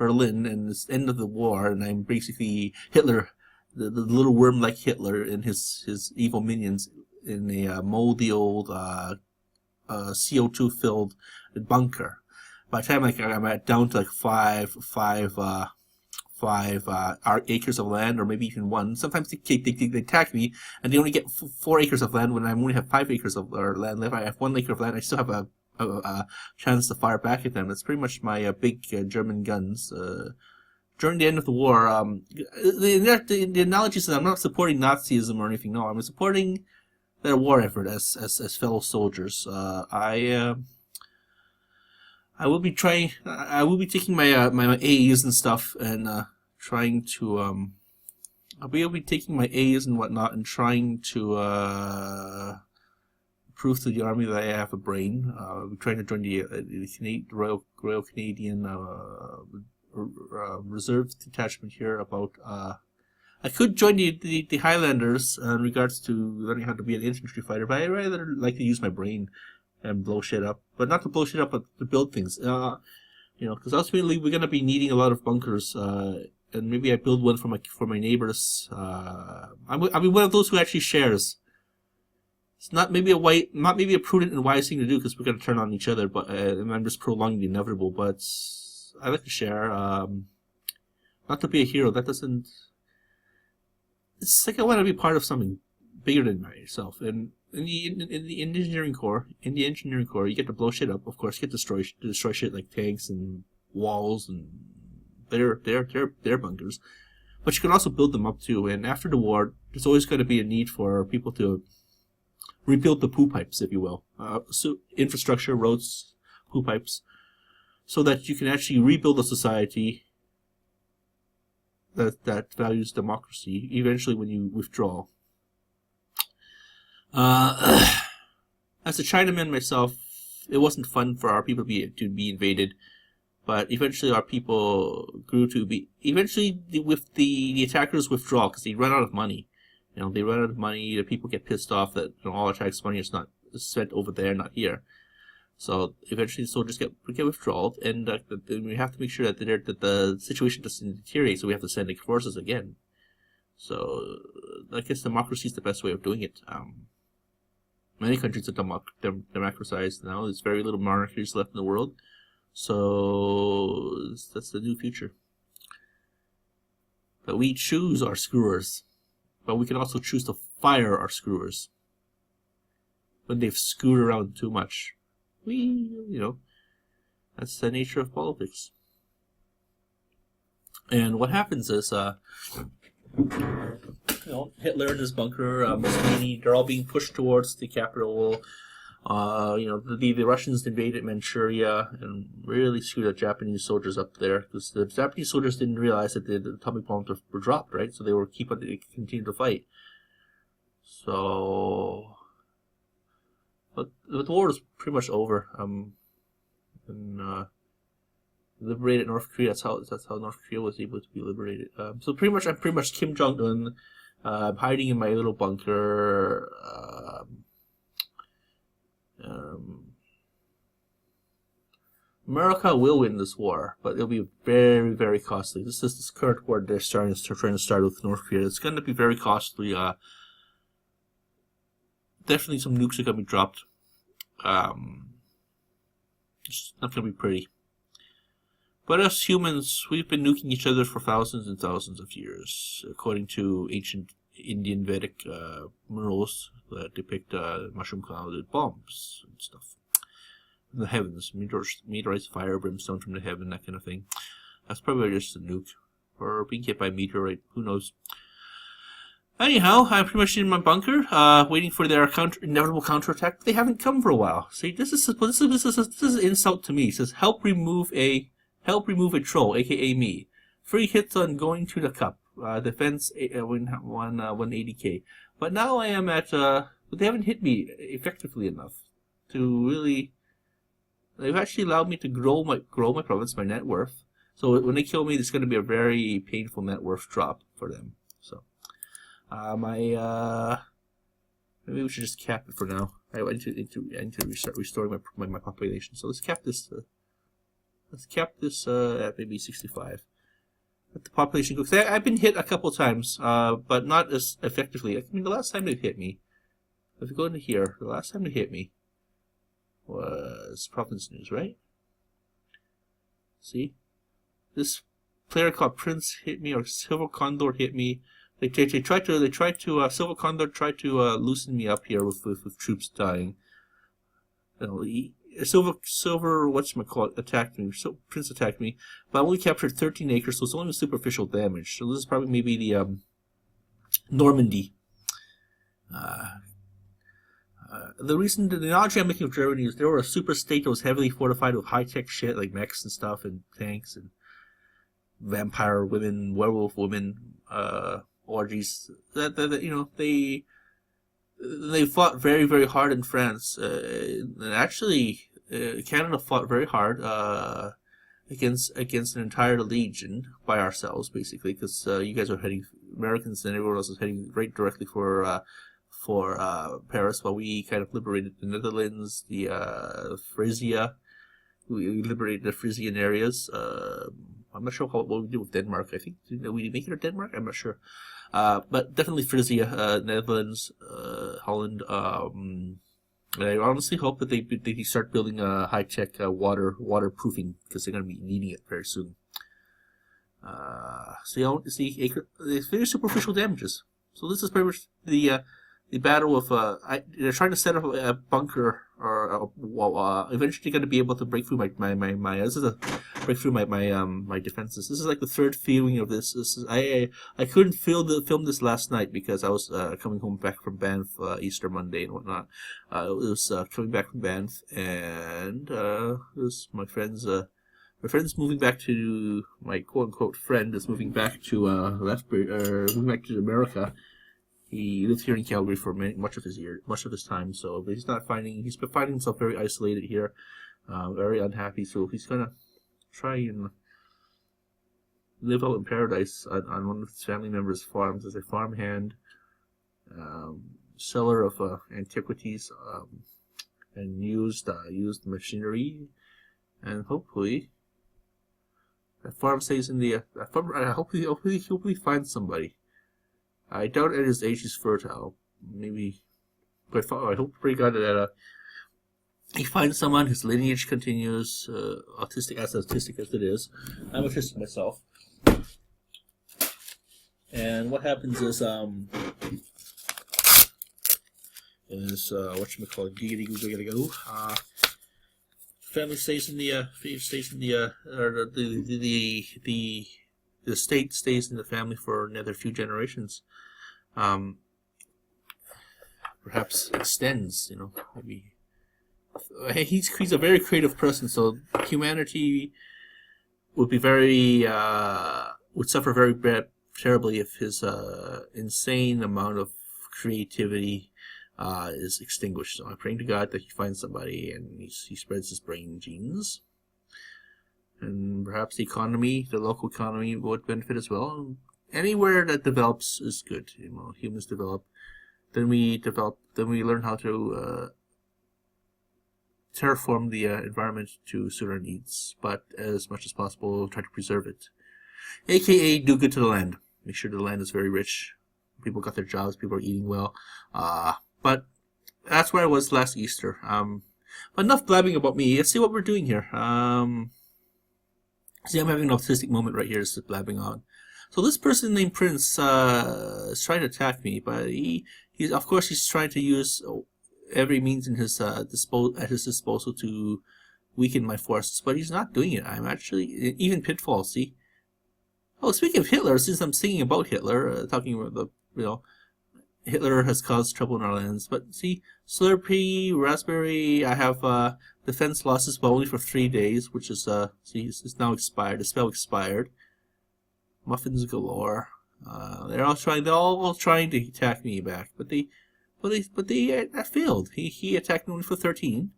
Berlin, and it's the end of the war, and I'm basically Hitler, the little worm like Hitler and his evil minions in a moldy old CO2 filled bunker. By the time I'm down to like five acres of land, or maybe even one. Sometimes they attack me, and they only get 4 acres of land when I only have 5 acres of land left. I have 1 acre of land. I still have a chance to fire back at them. That's pretty much my big German guns. During the end of the war, the analogy is that I'm not supporting Nazism or anything. No, I'm supporting their war effort as fellow soldiers. I will be trying. I will be taking my A's and stuff, and trying to. I'll be taking my A's and whatnot, and trying to prove to the army that I have a brain. I'll be trying to join the Royal Canadian Reserve Detachment here. About I could join the Highlanders in regards to learning how to be an infantry fighter, but I rather like to use my brain and blow shit up, but not to blow shit up, but to build things. Because ultimately we're gonna be needing a lot of bunkers, and maybe I build one for my neighbors. I'll be one of those who actually shares. It's not maybe a prudent and wise thing to do, because we're gonna turn on each other. But I'm just prolonging the inevitable. But I like to share. Not to be a hero. That doesn't. It's like I want to be part of something bigger than myself. And in the engineering corps, you get to blow shit up. Of course, you get to destroy shit like tanks and walls and their bunkers. But you can also build them up too. And after the war, there's always going to be a need for people to rebuild the poo pipes, if you will, so infrastructure, roads, poo pipes, so that you can actually rebuild a society that values democracy. Eventually, when you withdraw. As a Chinaman myself, it wasn't fun for our people to be invaded, but eventually our people grew to be. Eventually, with the attackers withdraw because they run out of money. They run out of money. The people get pissed off that all attacks money is not spent over there, not here. So eventually, the soldiers get withdrawal, and we have to make sure that the situation doesn't deteriorate. So we have to send forces again. So I guess democracy is the best way of doing it. Many countries are democratized now. There's very little monarchies left in the world. So that's the new future. But we choose our screwers. But we can also choose to fire our screwers when they've screwed around too much. That's the nature of politics. And what happens is, Hitler in his bunker, Mussolini, they're all being pushed towards the capital. The Russians invaded Manchuria and really screwed the Japanese soldiers up there, because the Japanese soldiers didn't realize that the atomic bombs were dropped, right? So they continue to fight. So, but the war was pretty much over. Liberated North Korea. That's how North Korea was able to be liberated. So I'm pretty much Kim Jong-un. I'm hiding in my little bunker. America will win this war, but it'll be very, very costly. This current war they're trying to start with North Korea. It's going to be very costly. Definitely some nukes are going to be dropped. It's not going to be pretty. But us humans, we've been nuking each other for thousands and thousands of years, according to ancient Indian Vedic murals that depict mushroom-clouded bombs and stuff. In the heavens, meteorites, fire, brimstone from the heaven, that kind of thing. That's probably just a nuke, or being hit by a meteorite. Who knows? Anyhow, I'm pretty much in my bunker, waiting for their inevitable counterattack. They haven't come for a while. See, this is an insult to me. It says help remove a troll, aka me. 3 hits on going to the cup. Defense 180k. But now I am at. But they haven't hit me effectively enough to really. They've actually allowed me to grow my province, my net worth. So when they kill me, it's going to be a very painful net worth drop for them. So, maybe we should just cap it for now. I need to start restoring my population. So let's cap this. Let's cap this at maybe 65. Let the population go. I've been hit a couple times, but not as effectively. I mean, the last time they hit me, if you go into here, the last time they hit me was Providence News, right? See? This player called Prince hit me, or Silver Condor hit me. They tried to Silver Condor tried to loosen me up here with troops dying. You know, Silver whatchamacallit attacked me. So Prince attacked me, but I only captured 13 acres, so it's only superficial damage. So this is probably maybe the Normandy. The reason, the analogy I'm making of Germany is they were a super state that was heavily fortified with high-tech shit like mechs and stuff and tanks and vampire women, werewolf women, orgies. That you know, they fought very, very hard in France. And actually, Canada fought very hard against an entire legion by ourselves, basically, because you guys are heading, Americans and everyone else is heading right directly for Paris, while we kind of liberated the Netherlands, the Frisia. We liberated the Frisian areas. I'm not sure what we did with Denmark. I think, did we make it or Denmark? I'm not sure. But definitely Frisia, Netherlands, Holland. And I honestly hope that they start building high-tech waterproofing, because they're going to be needing it very soon. So you know, see, it's very superficial damages. So this is pretty much the battle of they're trying to set up a bunker, or eventually going to be able to break through my this is a break through my defenses. This is like the third viewing of this. I couldn't film this last night because I was coming home back from Banff Easter Monday and whatnot. It was coming back from Banff, and it was my friends moving back to, my quote unquote friend is moving back to moving back to America. He lived here in Calgary for much of his time. So, but he's been finding himself very isolated here, very unhappy. So he's gonna try and live out in paradise on one of his family members' farms as a farmhand, seller of antiquities, and used machinery, and hopefully that farm stays in the. Hopefully finds somebody. I doubt at his age he's fertile. Maybe, but I hope, pray God, that he finds someone, his lineage continues, autistic as it is. I'm autistic myself. And what happens is whatchamacallit, giggity go. Family stays in the the state stays in the family for another few generations. Perhaps extends, you know, maybe. He's a very creative person, so humanity would be would suffer very terribly if his insane amount of creativity is extinguished. So I'm praying to God that he finds somebody and he spreads his brain genes. And perhaps the local economy would benefit as well. Anywhere that develops is good. You know, humans develop, then we learn how to terraform the environment to suit our needs, but as much as possible, try to preserve it. AKA, do good to the land. Make sure the land is very rich. People got their jobs. People are eating well. But that's where I was last Easter. But enough blabbing about me. Let's see what we're doing here. See, I'm having an autistic moment right here, just blabbing on. So this person named Prince is trying to attack me, but he's trying to use every means in his disposal to weaken my forces, but he's not doing it. I'm actually even pitfalls. See. Oh, speaking of Hitler, since I'm singing about Hitler, talking about Hitler has caused trouble in our lands. But see, Slurpee, Raspberry, I have defense losses, but only for 3 days, which is it's now expired. The spell expired. Muffins galore. They're all trying to attack me back, but they failed. He attacked me only for 13.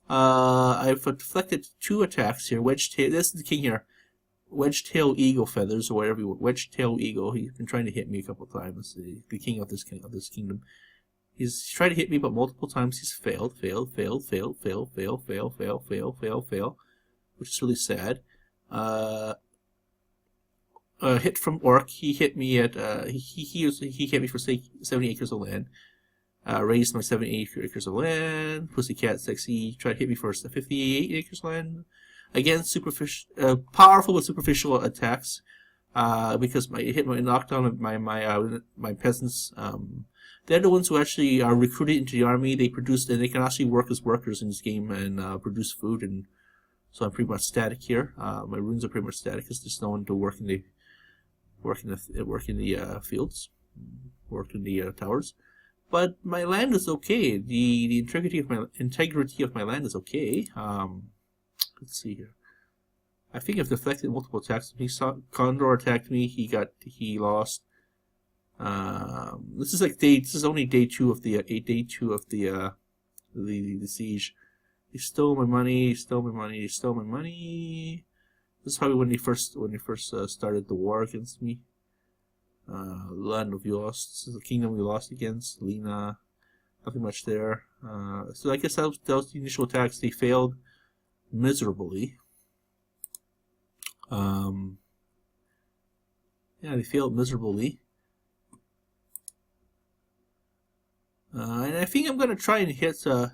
I've deflected 2 attacks here. Wedge-tail. This is the king here. Wedge-tail eagle feathers, or whatever you want. Wedge-tail eagle. He's been trying to hit me a couple of times. The king of this kingdom. He's tried to hit me, but multiple times he's failed. which is really sad. Hit from Orc. He hit me at he hit me for 70 acres of land. Raised my 70 acres of land. Pussycat Sexy tried to hit me for 58 acres of land. Again, powerful but superficial attacks. Because it knocked down my peasants. They're the ones who actually are recruited into the army. They can actually work as workers in this game and produce food. And so I'm pretty much static here. My runes are pretty much static because there's no one to work in the fields, work in the towers. But my land is okay. The integrity of my land is okay. Let's see here. I think I've deflected multiple attacks. Condor attacked me. He lost. This is only day two of the siege. He stole my money. This is probably when they first started the war against me. Land of Yost. This is the kingdom we lost against. Lena. Nothing much there. So I guess that was the initial attacks. They failed miserably. Yeah, they failed miserably. And I think I'm gonna try and hit. I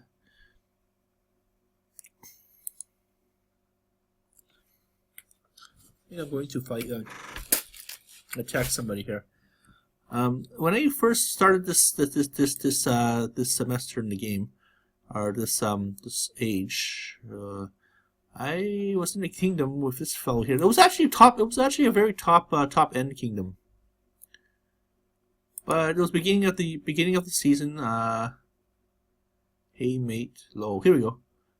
think I'm going to fight. Attack somebody here. When I first started this semester in the game, or this age, I was in a kingdom with this fellow here. It was actually a very top end kingdom. But it was beginning of the season. Hey mate, low. Here we go.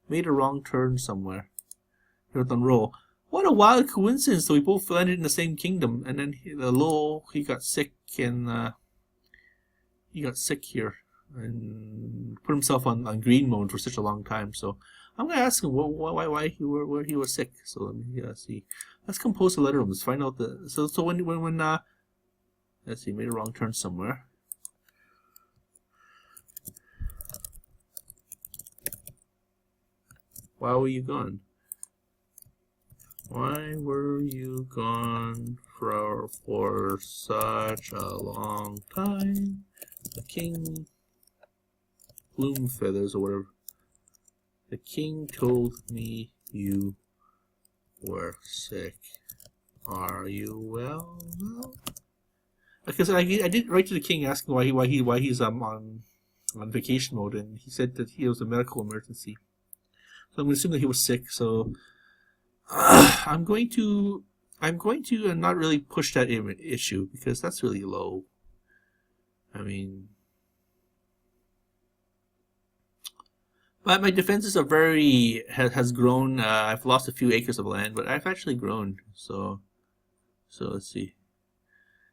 Made a wrong turn somewhere. Here on roll. What a wild coincidence! So we both landed in the same kingdom, and then he got sick, and he got sick here, and put himself on green mode for such a long time. So I'm gonna ask him why he was sick. So let me see. Let's compose a letter to him. Let's find out so when let's see, made a wrong turn somewhere. Why were you gone? Why were you gone for such a long time? The king, Bloom Feathers or whatever. The king told me you were sick. Are you well? No. Because I did write to the king asking why he's on vacation mode, and he said that he was a medical emergency. So I'm going to assume that he was sick. So I'm going to not really push that issue because that's really low. I mean, but my defenses are has grown. I've lost a few acres of land, but I've actually grown. So let's see.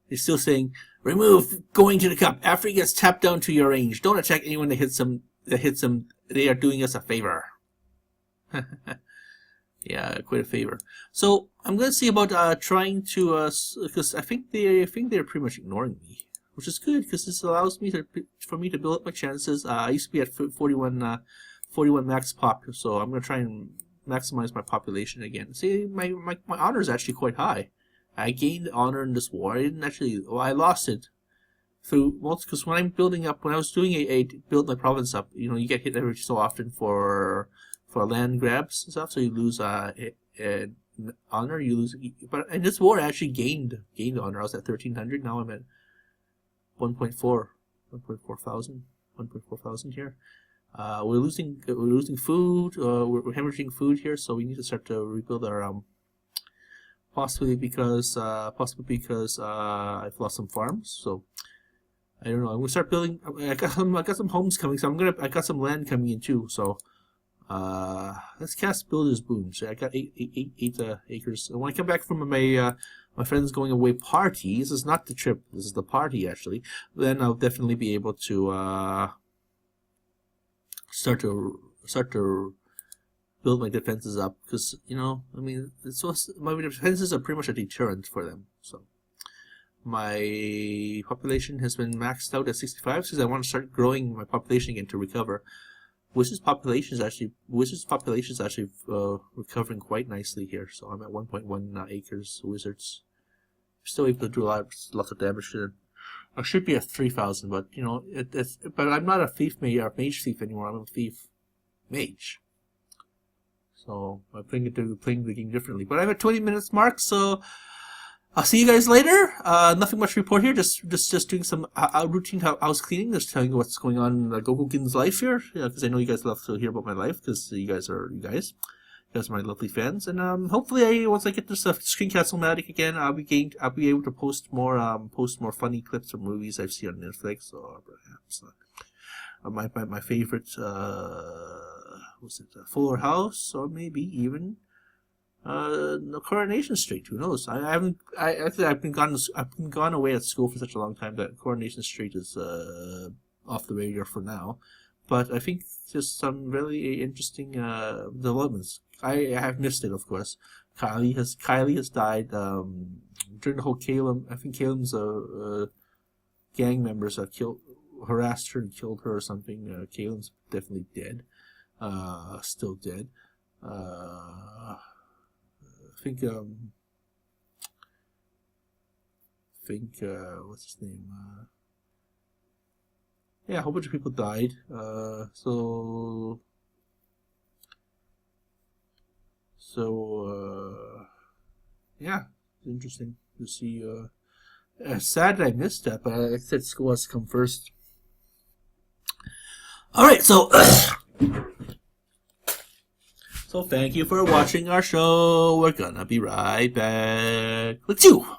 They're still saying, remove going to the cup. After he gets tapped down to your range, don't attack anyone that hits him. They are doing us a favor. Yeah, quite a favor. So I'm gonna see about trying to because I think they're pretty much ignoring me, which is good because this allows me for me to build up my chances. I used to be at 41 max pop, so I'm gonna try and maximize my population again. See, my honor is actually quite high. I gained honor in this war. I didn't actually. Well, I lost it through because when I was doing build my province up, you get hit every so often for land grabs and stuff, so you lose honor. You lose, but in this war I actually gained honor. I was at 1300. Now I'm at 1.4 thousand here. We're losing food. We're hemorrhaging food here, so we need to start to rebuild our possibly because I've lost some farms. So I don't know. I'm gonna start building. I got some homes coming, so I got some land coming in too. So let's cast Builder's Boon. So I got eight acres. And when I come back from my friends going away party, this is not the trip. This is the party actually. Then I'll definitely be able to start to build my defenses up because I mean my defenses are pretty much a deterrent for them. So my population has been maxed out at 65 because I want to start growing my population again to recover. Wizards population is actually recovering quite nicely here. So I'm at 1.1 acres. Wizards still able to do lots of damage to them. I should be at 3,000, but you know but I'm not a thief mage thief anymore. I'm a thief mage. So I'm playing the game differently. But I'm at 20 minutes mark, so I'll see you guys later. Nothing much to report here. Just doing some routine house cleaning. Just telling you what's going on in Gogokin's life here. Because I know you guys love to hear about my life. Because you guys are my lovely fans. And hopefully, once I get this Screencast-O-Matic again, I'll be able to post more funny clips of movies I've seen on Netflix, or perhaps my favorite Fuller House, or maybe even. Coronation Street. Who knows? I've been gone away at school for such a long time that Coronation Street is off the radar for now. But I think just some really interesting developments. I have missed it, of course. Kylie has died during the whole Caleb. I think Caleb's gang members have harassed her and killed her or something. Caleb's definitely dead. Still dead. I think what's his name? Yeah, a whole bunch of people died. Yeah, it's interesting to see. Sad that I missed that, but like I said, school has to come first. All right, so. So thank you for watching our show. We're gonna be right back. Let's go!